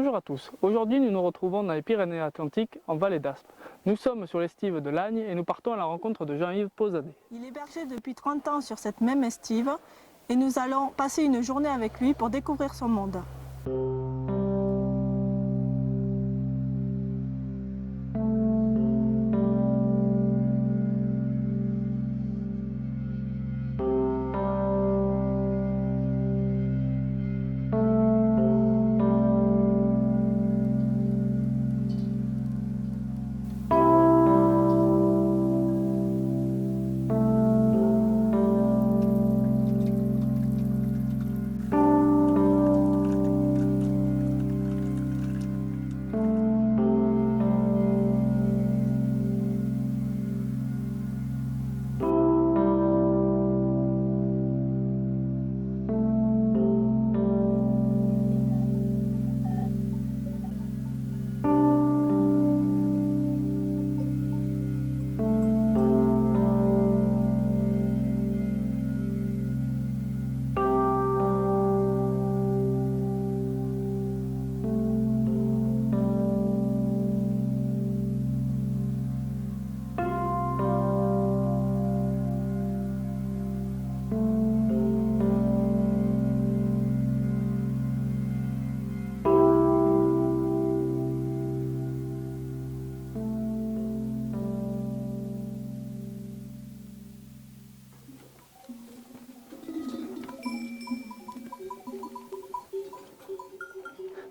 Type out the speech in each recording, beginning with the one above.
Bonjour à tous, aujourd'hui nous nous retrouvons dans les Pyrénées-Atlantiques en vallée d'Aspe. Nous sommes sur l'estive de Lagnes et nous partons à la rencontre de Jean-Yves Posadet. Il est berger depuis 30 ans sur cette même estive et nous allons passer une journée avec lui pour découvrir son monde.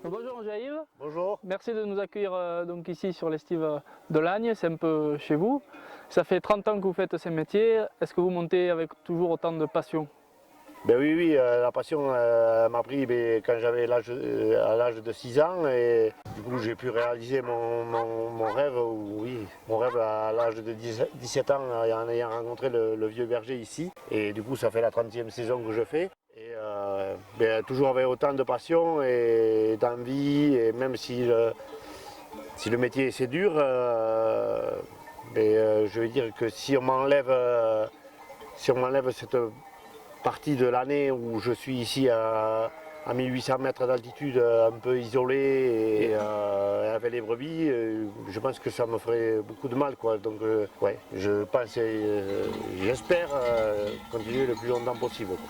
Bonjour Jean-Yves. Bonjour. Merci de nous accueillir donc ici sur l'estive de Lagnes, c'est un peu chez vous. Ça fait 30 ans que vous faites ces métiers, est-ce que vous montez avec toujours autant de passion? Ben oui, la passion m'a pris quand j'avais à l'âge de 6 ans et du coup j'ai pu réaliser mon rêve, mon rêve à l'âge de 17 ans en ayant rencontré le vieux berger ici. Et du coup ça fait la 30e saison que je fais. Et toujours avec autant de passion et d'envie, et même si le métier c'est dur, je veux dire que si on m'enlève cette partie de l'année où je suis ici à 1800 mètres d'altitude, un peu isolé et avec les brebis, je pense que ça me ferait beaucoup de mal, quoi. Donc ouais, je pense j'espère continuer le plus longtemps possible, quoi.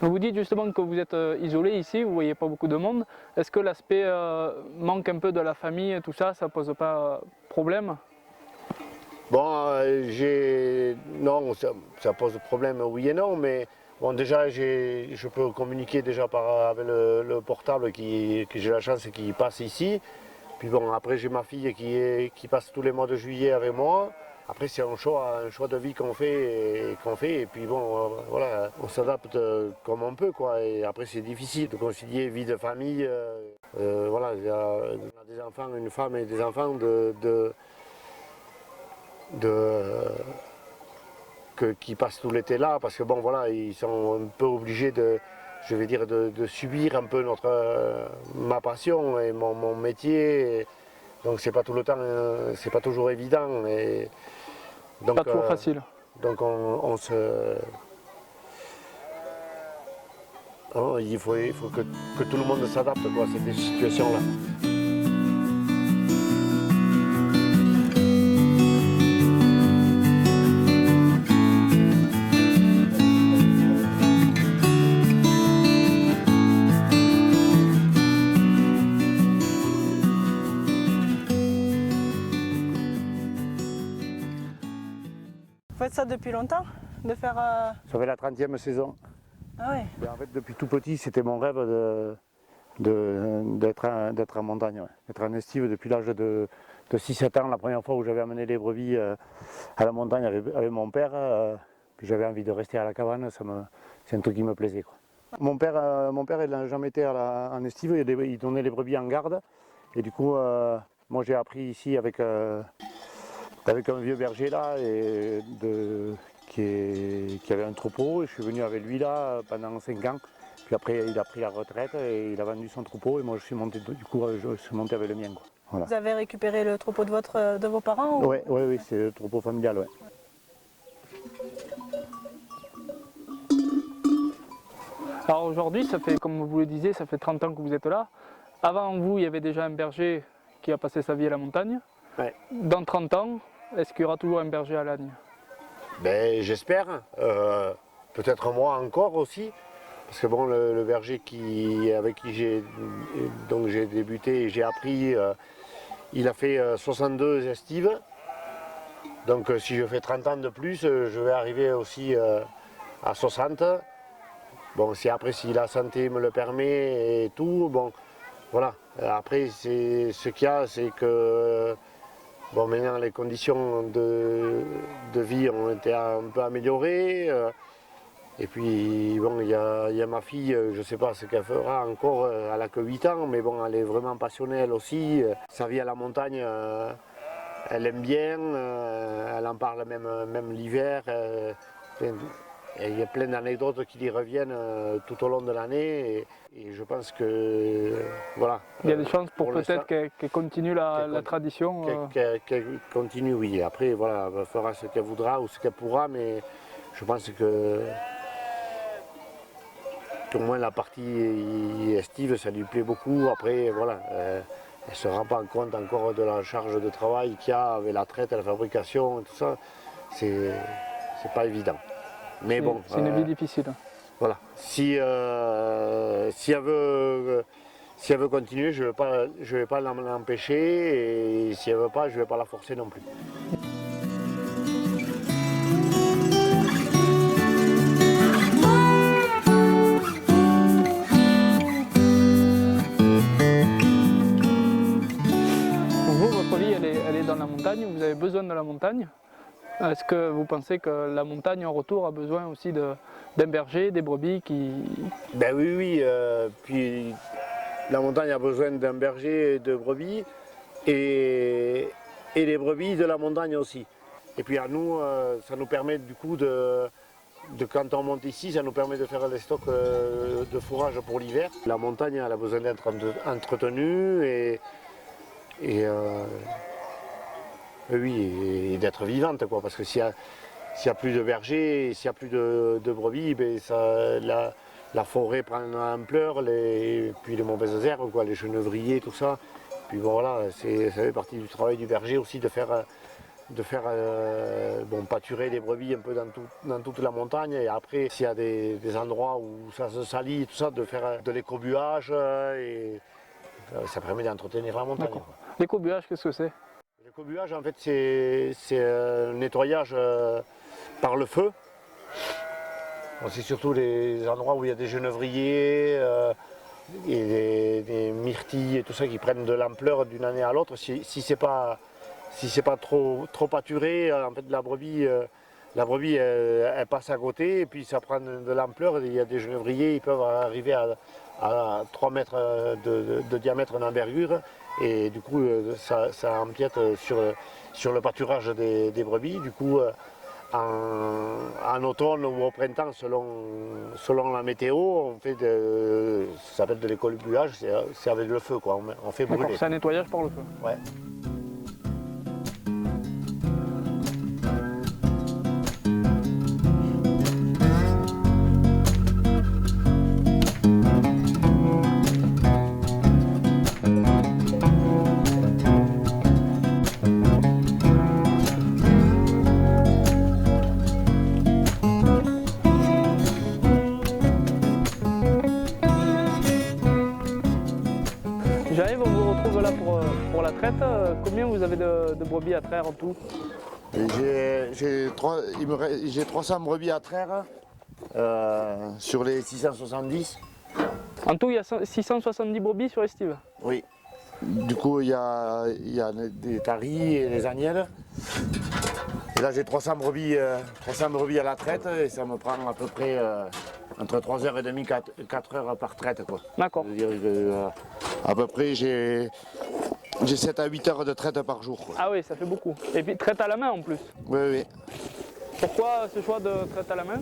Vous dites justement que vous êtes isolé ici, vous ne voyez pas beaucoup de monde. Est-ce que l'aspect manque un peu de la famille et tout ça, ça ne pose pas problème? Bon, non, ça pose problème, oui et non, mais bon, déjà je peux communiquer déjà avec le portable que j'ai la chance qu'il passe ici. Puis bon, après j'ai ma fille qui passe tous les mois de juillet avec moi. Après c'est un choix de vie qu'on fait et puis bon, voilà, on s'adapte comme on peut, quoi. Et après c'est difficile de concilier vie de famille. Voilà, on a des enfants, une femme et des enfants qui passent tout l'été là, parce que bon voilà, ils sont un peu obligés de subir un peu ma passion et mon métier. Donc c'est pas tout le temps, c'est pas toujours évident. Et donc, pas toujours facile. Donc il faut que tout le monde s'adapte, quoi, à cette situation-là. Vous faites ça depuis longtemps? De faire... Ça fait la 30e saison. Ah ouais. Et en fait, depuis tout petit, c'était mon rêve d'être en montagne, ouais. D'être en estive depuis l'âge de 6-7 ans. La première fois où j'avais amené les brebis à la montagne avec mon père, j'avais envie de rester à la cabane, c'est un truc qui me plaisait, quoi. Mon père il n'a jamais été en estive, il donnait les brebis en garde. Et du coup, moi j'ai appris ici avec un vieux berger là, qui avait un troupeau, et je suis venu avec lui là pendant 5 ans. Puis après, il a pris la retraite et il a vendu son troupeau et moi je suis monté, du coup, je suis monté avec le mien, quoi. Voilà. Vous avez récupéré le troupeau de vos parents ou... Oui, c'est le troupeau familial, ouais. Alors aujourd'hui, ça fait, comme vous le disiez, ça fait 30 ans que vous êtes là. Avant vous, il y avait déjà un berger qui a passé sa vie à la montagne. Ouais. Dans 30 ans, est-ce qu'il y aura toujours un berger à Lagne? Ben, j'espère, peut-être moi encore aussi, parce que bon, le berger avec qui j'ai débuté et j'ai appris, il a fait 62 estives. Donc si je fais 30 ans de plus, je vais arriver aussi à 60. Bon, si la santé me le permet et tout, bon, voilà. Après, ce qu'il y a, c'est que bon, maintenant les conditions de vie ont été un peu améliorées. Et puis, bon, il y a ma fille, je ne sais pas ce qu'elle fera encore, elle n'a que 8 ans, mais bon, elle est vraiment passionnée elle aussi. Sa vie à la montagne, elle aime bien, elle en parle même l'hiver. Il y a plein d'anecdotes qui lui reviennent tout au long de l'année et je pense que voilà. Il y a des chances pour peut-être qu'elle continue la tradition. Qu'elle continue, oui. Après, voilà, elle fera ce qu'elle voudra ou ce qu'elle pourra, mais je pense qu'au moins la partie estive, ça lui plaît beaucoup. Après, voilà, elle ne se rend pas compte encore de la charge de travail qu'il y a avec la traite, la fabrication et tout ça. C'est pas évident. Mais bon, c'est une vie difficile. Voilà. Si elle veut continuer, je vais pas l'empêcher et si elle veut pas, je vais pas la forcer non plus. Vous, votre vie, elle est dans la montagne, vous avez besoin de la montagne. Est-ce que vous pensez que la montagne en retour a besoin aussi d'un berger, des brebis qui... Ben oui, puis la montagne a besoin d'un berger et de brebis et les brebis de la montagne aussi. Et puis à nous, ça nous permet du coup quand on monte ici, ça nous permet de faire des stocks de fourrage pour l'hiver. La montagne elle a besoin d'être entretenue oui, et d'être vivante, quoi, parce que s'il y a plus de bergers, s'il n'y a plus de brebis, ben la forêt prend une ampleur, puis les mauvaises herbes, quoi, les genevriers, tout ça. Puis bon, voilà, ça fait partie du travail du berger aussi de faire pâturer les brebis un peu dans toute la montagne. Et après, s'il y a des endroits où ça se salit, tout ça, de faire de l'écobuage, et ça permet d'entretenir la montagne. L'écobuage, qu'est-ce que c'est? L'écobuage, en fait, c'est un nettoyage par le feu. C'est surtout les endroits où il y a des genevriers et des myrtilles et tout ça qui prennent de l'ampleur d'une année à l'autre. Si c'est pas trop pâturé, en fait, la brebis elle passe à côté et puis ça prend de l'ampleur. Il y a des genevriers, ils peuvent arriver à 3 mètres de diamètre d'envergure. Et du coup, ça empiète sur le pâturage des brebis. Du coup, en automne ou au printemps, selon la météo, on fait ça s'appelle de l'écobuage, c'est avec le feu, quoi. On fait brûler. C'est un nettoyage par le feu. Ouais. J'arrive, on vous retrouve là pour la traite. Combien vous avez de brebis à traire en tout? J'ai 300 brebis à traire sur les 670. En tout, il y a 670 brebis sur estive? Oui. Du coup, il y a des taris et des agnelles. Et là, j'ai 300 brebis à la traite et ça me prend à peu près entre 3h30 et 4 heures par traite, quoi. D'accord. À peu près, j'ai 7 à 8 heures de traite par jour, quoi. Ah oui, ça fait beaucoup. Et puis traite à la main en plus. Oui. Pourquoi ce choix de traite à la main?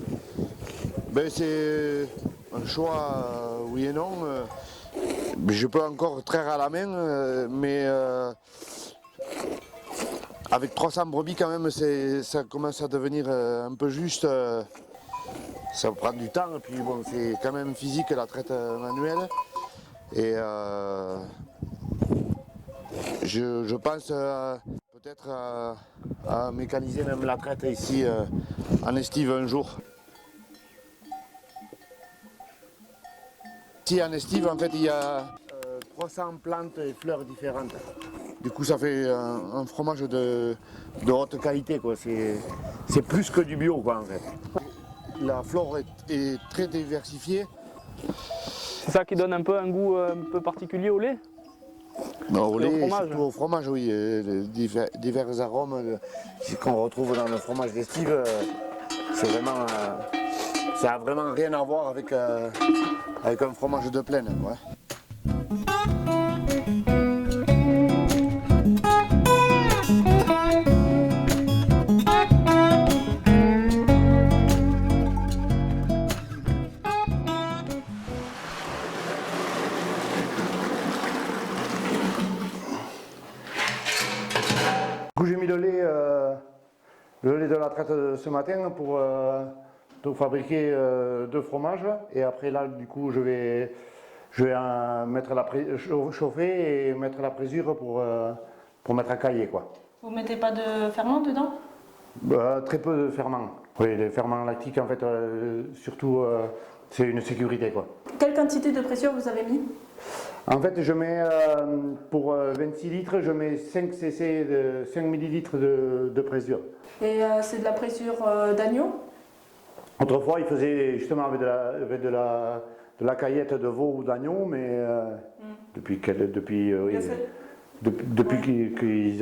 Ben, Un choix, oui et non. Je peux encore traire à la main, mais avec 300 brebis quand même, ça commence à devenir un peu juste. Ça prend du temps, et puis bon, c'est quand même physique la traite manuelle. Et je pense peut-être à mécaniser même la traite ici en estive un jour. Ici en estive, en fait, il y a 300 plantes et fleurs différentes. Du coup, ça fait un fromage de haute qualité, quoi. C'est plus que du bio, quoi, en fait. La flore est très diversifiée. C'est ça qui donne un peu un goût un peu particulier au lait? Non, au lait, fromage. surtout au fromage, oui. Divers arômes qu'on retrouve dans le fromage d'estive, c'est vraiment, ça n'a vraiment rien à voir avec un fromage de plaine. Ouais. Du coup, j'ai mis le lait de la traite de ce matin pour fabriquer 2 fromages. Et après là, du coup, je vais mettre chauffer et mettre la présure pour mettre à cailler, quoi. Vous mettez pas de ferment dedans? Très peu de ferments. Oui, les ferments lactiques, en fait, surtout, c'est une sécurité, quoi. Quelle quantité de présure vous avez mis? En fait, je mets, pour 26 litres, je mets 5 cc, 5 millilitres de présure. Et c'est de la présure d'agneau? Autrefois, ils faisaient justement avec de la caillette de veau ou d'agneau, mais depuis qu'ils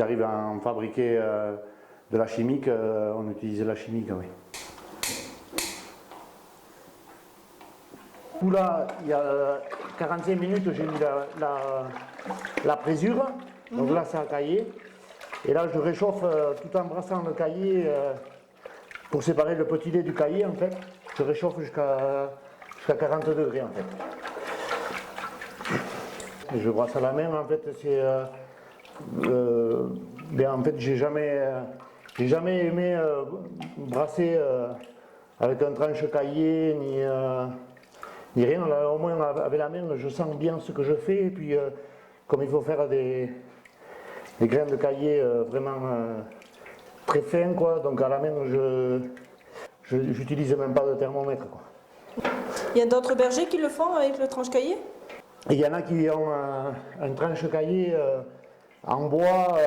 arrivent à en fabriquer de la chimique, on utilise la chimique, oui. Là, il y a 45 minutes, j'ai mis la présure, donc là, ça a caillé. Et là, je réchauffe tout en brassant le caillé pour séparer le petit lait du caillé, en fait. Je réchauffe jusqu'à 40 degrés, en fait. Et je brasse à la main, en fait, en fait, j'ai jamais aimé brasser avec un tranche caillé, ni rien. Là, au moins, avec la main, je sens bien ce que je fais. Et puis, comme il faut faire des grains de caillé vraiment très fins, quoi. Donc, à la main, j'utilise même pas de thermomètre, quoi. Il y a d'autres bergers qui le font avec le tranche caillé? Il y en a qui ont un tranche caillé en bois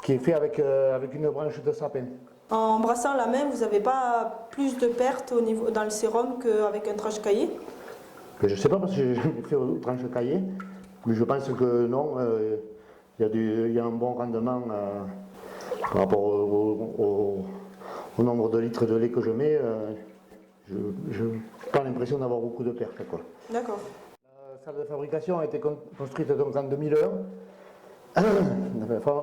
qui est fait avec une branche de sapin. En brassant la main, vous n'avez pas plus de pertes dans le sérum qu'avec un tranche caillé? Je ne sais pas parce que j'ai jamais fait au tranche caillé, mais je pense que non. Il y a un bon rendement par rapport au nombre de litres de lait que je mets. Je n'ai pas l'impression d'avoir beaucoup de pertes, quoi. D'accord. La salle de fabrication a été construite donc en 2001.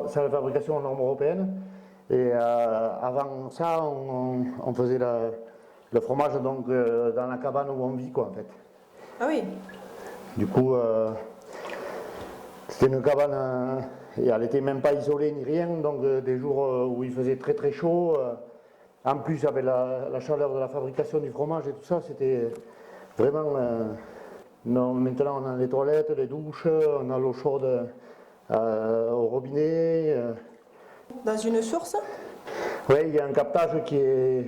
Salle de fabrication aux normes européennes. Et avant ça, on faisait le fromage donc, dans la cabane où on vit, quoi, en fait. Ah oui. Du coup, c'était une cabane, et elle n'était même pas isolée ni rien, donc des jours où il faisait très très chaud. En plus, avec la chaleur de la fabrication du fromage et tout ça, c'était vraiment... non, maintenant, on a les toilettes, les douches, on a l'eau chaude au robinet. Dans une source? Oui, il y a un captage qui est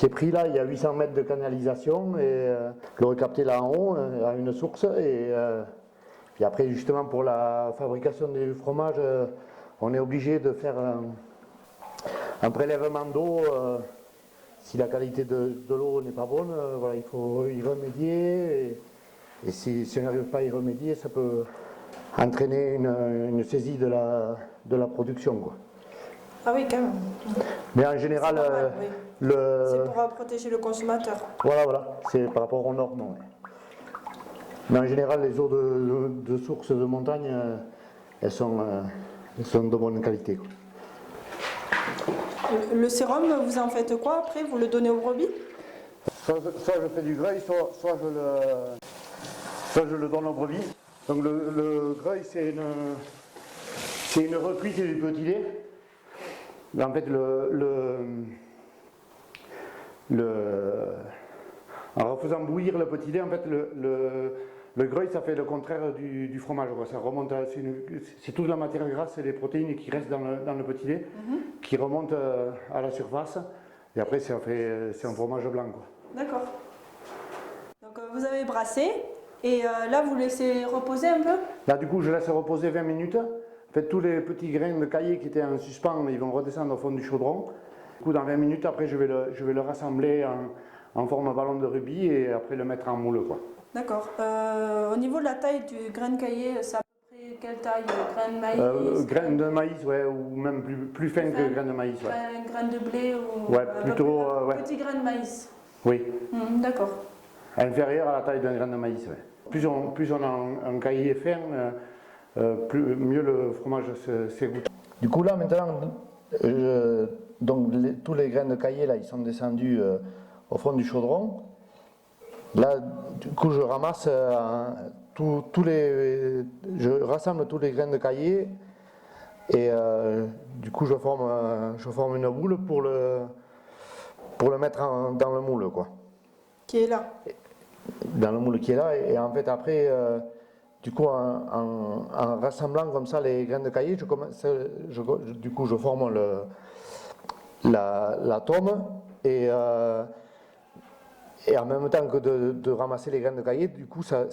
pris là, il y a 800 mètres de canalisation et le recapté là en haut à une source. Et après, justement, pour la fabrication du fromage, on est obligé de faire un prélèvement d'eau. Si la qualité de l'eau n'est pas bonne, voilà, il faut y remédier. Et si on n'arrive pas à y remédier, ça peut entraîner une saisie de la production, quoi. Ah oui, quand même. Mais en général, normal, oui. C'est pour protéger le consommateur. Voilà, c'est par rapport aux normes. Ouais. Mais en général, les eaux de sources de montagne, elles sont de bonne qualité, quoi. Le sérum, vous en faites quoi après? Vous le donnez aux brebis? soit je fais du greuil, soit je le donne aux brebis. Donc le greuil, c'est une recuite du petit lait. En fait, en refaisant bouillir le petit lait, en fait, le greuil, ça fait le contraire du fromage. Ça remonte, c'est toute la matière grasse et les protéines qui restent dans le petit lait, qui remontent à la surface. Et après, c'est un fromage blanc. D'accord. Donc vous avez brassé et là, vous laissez reposer un peu? Là, du coup, je laisse reposer 20 minutes. En fait, tous les petits grains de caillé qui étaient en suspens, ils vont redescendre au fond du chaudron. Du coup, dans 20 minutes, après, je vais le rassembler en forme ballon de rubis et après le mettre en moule, quoi. D'accord. Au niveau de la taille du grain de caillé, c'est à peu près quelle taille? Grain de maïs? Grain de maïs, ouais, ou même plus fin que grain de maïs. Ouais. Grain de blé ou Ouais, plutôt, ouais. petit grain de maïs? Oui. D'accord. Inférieur à la taille d'un grain de maïs, ouais. Plus on a un caillé fin, mieux le fromage s'égoutte. Du coup, là, maintenant, donc, tous les grains de caillé, là, ils sont descendus au fond du chaudron. Là, du coup, je ramasse je rassemble tous les grains de caillé et du coup, je forme une boule pour le mettre dans le moule, quoi. Qui est là? Dans le moule qui est là, et en fait, après, du coup, en rassemblant comme ça les grains de caillé, du coup, je forme la tome et en même temps que de ramasser les graines de caillé, du coup, ça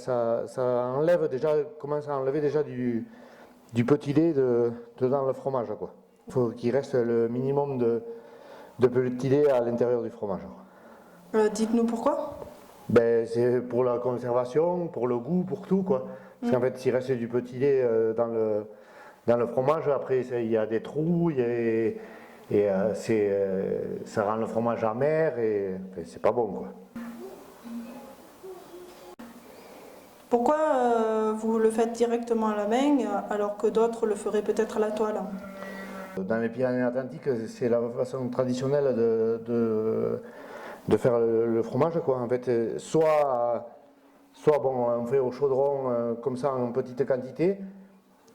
enlève déjà, commence à enlever déjà du petit lait dans le fromage, quoi. Il faut qu'il reste le minimum de petit lait à l'intérieur du fromage. Dites-nous pourquoi? Ben, c'est pour la conservation, pour le goût, pour tout, quoi. Parce qu'en fait, s'il reste du petit lait dans le fromage, après, il y a des trous, ça rend le fromage amer et c'est pas bon, quoi. Pourquoi vous le faites directement à la main alors que d'autres le feraient peut-être à la toile? Dans les Pyrénées-Atlantiques, c'est la façon traditionnelle de faire le fromage, quoi. En fait, soit bon, on fait au chaudron comme ça en petite quantité,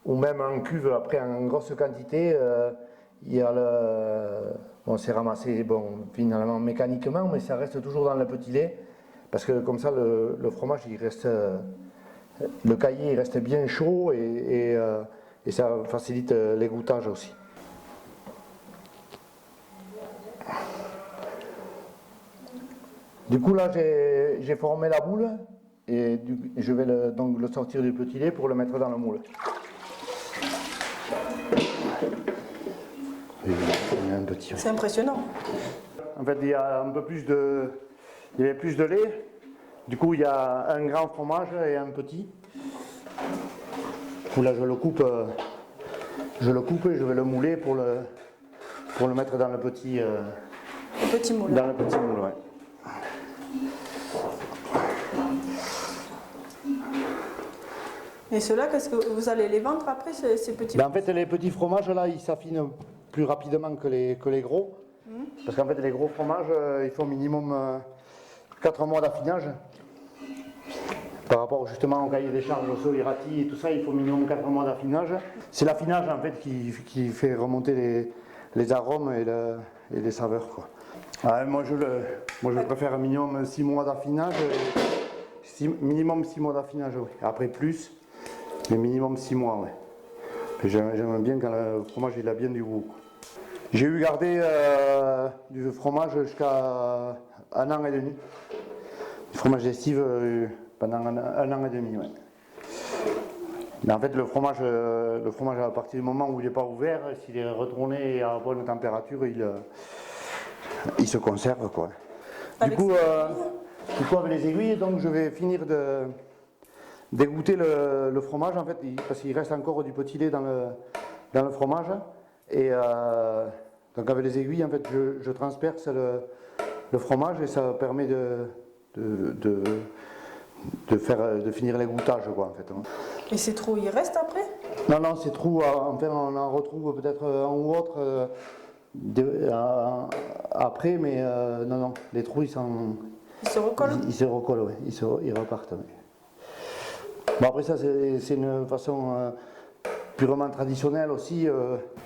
ou même en cuve après en grosse quantité. Il y a c'est ramassé finalement mécaniquement, mais ça reste toujours dans le petit lait, parce que comme ça le fromage il reste, le caillé il reste bien chaud et ça facilite l'égouttage aussi. Du coup là j'ai formé la boule et je vais donc le sortir du petit lait pour le mettre dans le moule. C'est impressionnant. En fait, il y a un peu plus il y avait plus de lait. Du coup, il y a un grand fromage et un petit. Du coup, là, je le coupe et je vais le mouler pour le mettre dans le petit moule. Dans le petit moule, ouais. Et ceux-là, qu'est-ce que vous allez les vendre après, ces petits? En fait, les petits fromages, là, ils s'affinent plus rapidement que les gros. Parce qu'en fait, les gros fromages, il faut minimum 4 mois d'affinage. Par rapport justement au cahier des charges, au Solirati et tout ça, il faut minimum 4 mois d'affinage. C'est l'affinage en fait qui fait remonter les arômes et les saveurs, quoi. Moi je préfère minimum 6 mois d'affinage. Minimum 6 mois d'affinage, oui. Après plus, mais minimum 6 mois, ouais. J'aime bien quand le fromage il a bien du goût. J'ai eu gardé du fromage jusqu'à 1 an et demi. Du fromage d'estive pendant un an et demi, ouais. Mais en fait, le fromage à partir du moment où il n'est pas ouvert, s'il est retourné à bonne température, il se conserve, quoi. Du coup, avec les aiguilles, donc je vais finir d'égoutter le fromage, en fait, parce qu'il reste encore du petit lait dans le fromage. Et donc avec les aiguilles, en fait, je transperce le fromage et ça permet de finir l'égouttage, quoi, en fait. Et ces trous, ils restent après? Non, ces trous, enfin, on en retrouve peut-être un ou autre après, mais non, les trous, Ils se recollent? Ils se recollent, oui. Ils repartent. Oui. Bon, après ça, c'est une façon purement traditionnelle aussi.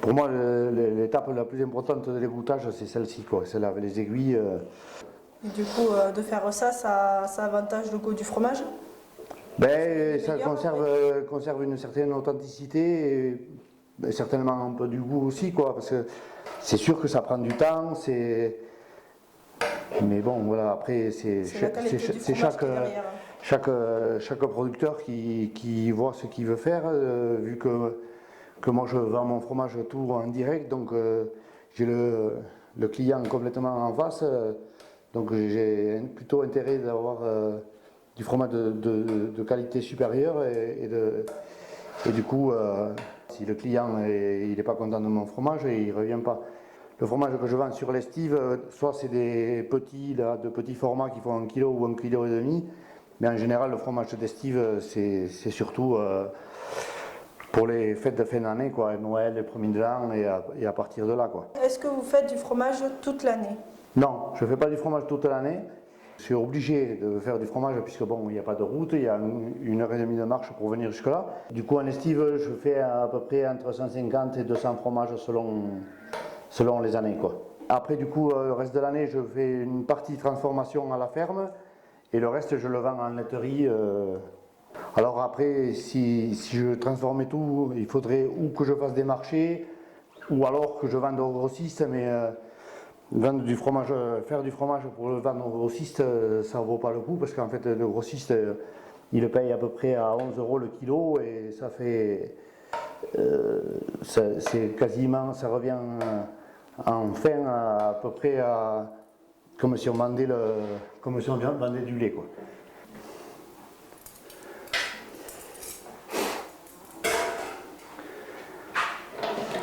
Pour moi, l'étape la plus importante de l'égouttage, c'est celle-ci, quoi. Celle avec les aiguilles. Et du coup, de faire ça, ça avantage le goût du fromage? Ben, ça conserve une certaine authenticité et ben, certainement un peu du goût aussi, quoi. Parce que c'est sûr que ça prend du temps, mais bon, voilà, après, c'est chaque producteur qui voit ce qu'il veut faire, vu que moi je vends mon fromage tout en direct, donc j'ai le client complètement en face, donc j'ai plutôt intérêt d'avoir du fromage de qualité supérieure et du coup, si le client il n'est pas content de mon fromage, il ne revient pas. Le fromage que je vends sur l'estive, soit c'est des petits, là, de petits formats qui font 1 kg ou 1,5 kg, mais en général le fromage d'estive c'est surtout pour les fêtes de fin d'année, quoi, Noël, les premiers de l'an et à partir de là, quoi. Est-ce que vous faites du fromage toute l'année? Non, je ne fais pas du fromage toute l'année. Je suis obligé de faire du fromage puisque bon, il n'y a pas de route, il y a 1h30 de marche pour venir jusque là. Du coup en estive, je fais à peu près entre 150 et 200 fromages selon les années, quoi. Après du coup, le reste de l'année, je fais une partie transformation à la ferme et le reste je le vends en laiterie. Alors après, si je transformais tout, il faudrait ou que je fasse des marchés ou alors que je vende aux grossistes, mais vendre du fromage, faire du fromage pour le vendre aux grossistes, ça ne vaut pas le coup parce qu'en fait le grossiste il le paye à peu près à 11 € le kilo et ça fait c'est quasiment, ça revient en fin à peu près à comme si on vendait du lait, quoi.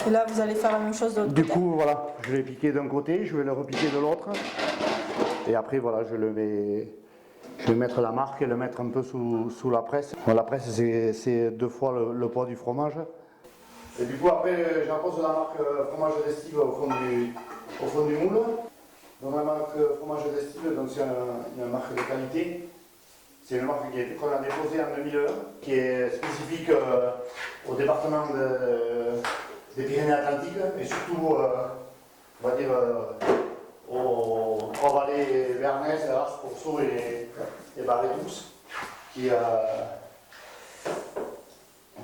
Et là, vous allez faire la même chose de l'autre côté? Du coup, voilà, je vais piquer d'un côté, je vais le repiquer de l'autre. Et après, voilà, je vais mettre la marque et le mettre un peu sous la presse. Bon, la presse, c'est 2 fois le poids du fromage. Et du coup, après, j'impose la marque fromage d'estive au fond du moule. Donc, la marque fromage d'estive, c'est une marque de qualité. C'est une marque qu'on a déposée en 2001, qui est spécifique au département des Pyrénées-Atlantiques et surtout, on va dire, aux trois vallées Vernès, Ars, Corso et Barretous, qui en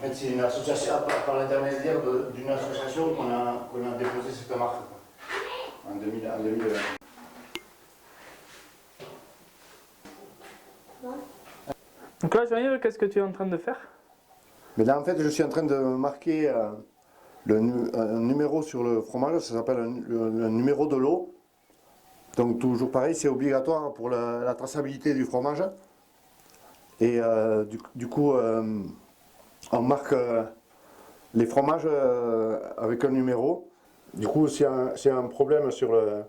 fait c'est une association, par l'intermédiaire d'une association qu'on a déposé cette marque en 2001. Donc là, Jean-Yves, qu'est-ce que tu es en train de faire? Mais là, en fait, je suis en train de marquer un numéro sur le fromage, ça s'appelle le numéro de lot. Donc toujours pareil, c'est obligatoire pour la traçabilité du fromage. Et du coup, on marque les fromages avec un numéro. Du coup, s'il y a un problème sur un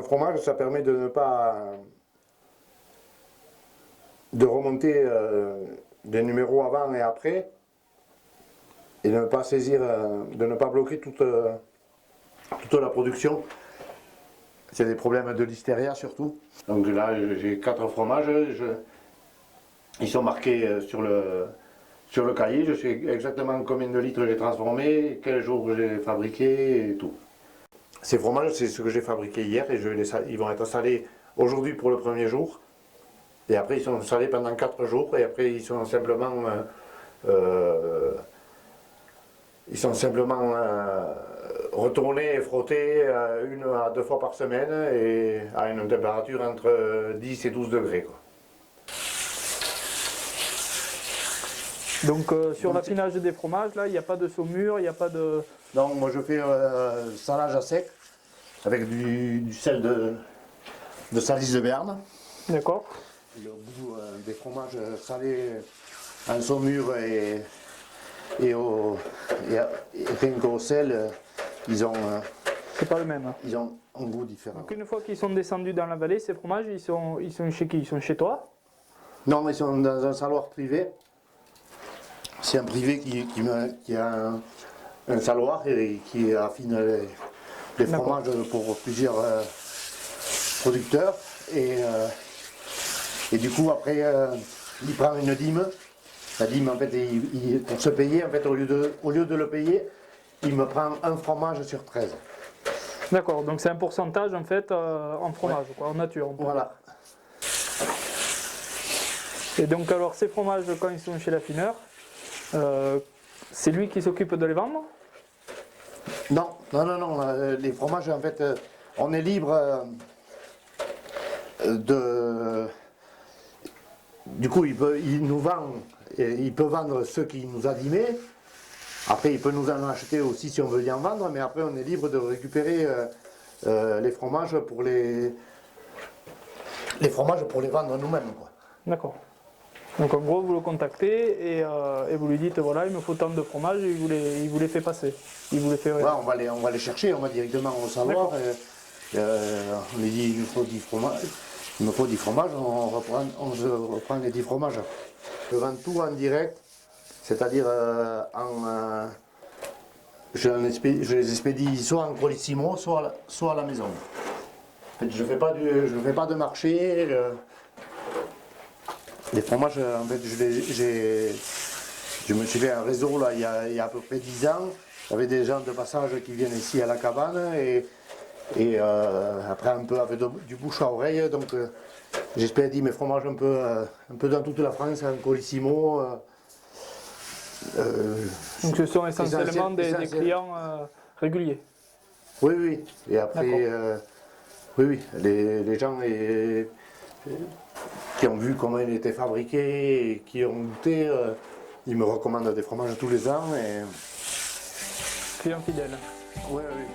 fromage, ça permet de ne pas remonter des numéros avant et après. Et de ne pas saisir, de ne pas bloquer toute la production. C'est des problèmes de listeria surtout. Donc là, j'ai 4 fromages. Ils sont marqués sur le cahier. Je sais exactement combien de litres j'ai transformé, quel jour j'ai fabriqué et tout. Ces fromages, c'est ce que j'ai fabriqué hier et ils vont être salés aujourd'hui pour le premier jour. Et après, ils sont salés pendant 4 jours et après, ils sont simplement retournés et frottés 1 à 2 fois par semaine et à une température entre 10 et 12 degrés, quoi. Donc sur l'affinage des fromages, là, il n'y a pas de saumure, il n'y a pas de... Non, moi je fais salage à sec avec du sel de Salis de Berne. D'accord. Le goût des fromages salés en saumure et rien qu'au sel, ils ont C'est pas le même. ils ont un goût différent. Donc une fois qu'ils sont descendus dans la vallée, ces fromages, ils sont chez qui? Ils sont chez toi? Non, mais ils sont dans un saloir privé. C'est un privé qui a un saloir et qui affine les fromages pour producteur. Et du coup, après, il prend une dîme. La dîme, en fait, pour se payer, en fait, au lieu de le payer, il me prend un fromage sur 13. D'accord, donc c'est un pourcentage en fait en fromage, quoi, en nature. Voilà. Et donc alors ces fromages, quand ils sont chez l'affineur, c'est lui qui s'occupe de les vendre? Non, les fromages, en fait, on est libre de... Du coup, il nous vend, il peut vendre ceux qu'il nous a dimés. Après, il peut nous en acheter aussi si on veut y en vendre, mais après, on est libre de récupérer les fromages pour les vendre nous-mêmes, quoi. D'accord. Donc en gros, vous le contactez et vous lui dites voilà, il me faut tant de fromage et il vous les fait passer. Il vous les fait. Ouais, on va les chercher, on va directement au savoir. On lui dit il nous faut 10 fromages. Il me faut 10 fromages, on reprend les 10 fromages. Je vends tout en direct, c'est-à-dire je les expédie soit en Colissimo, soit à la maison. En fait, je ne fais pas de marché. Les fromages, en fait, je me suis fait un réseau là, il y a à peu près 10 ans. J'avais des gens de passage qui viennent ici à la cabane et après un peu avec du bouche à oreille. Donc j'expédie mes fromages un peu dans toute la France, en Colissimo. Donc ce sont essentiellement des clients réguliers. Oui, oui. Et après, oui, les gens qui ont vu comment il était fabriqué et qui ont goûté, ils me recommandent des fromages tous les ans. Clients fidèles. Oui, oui.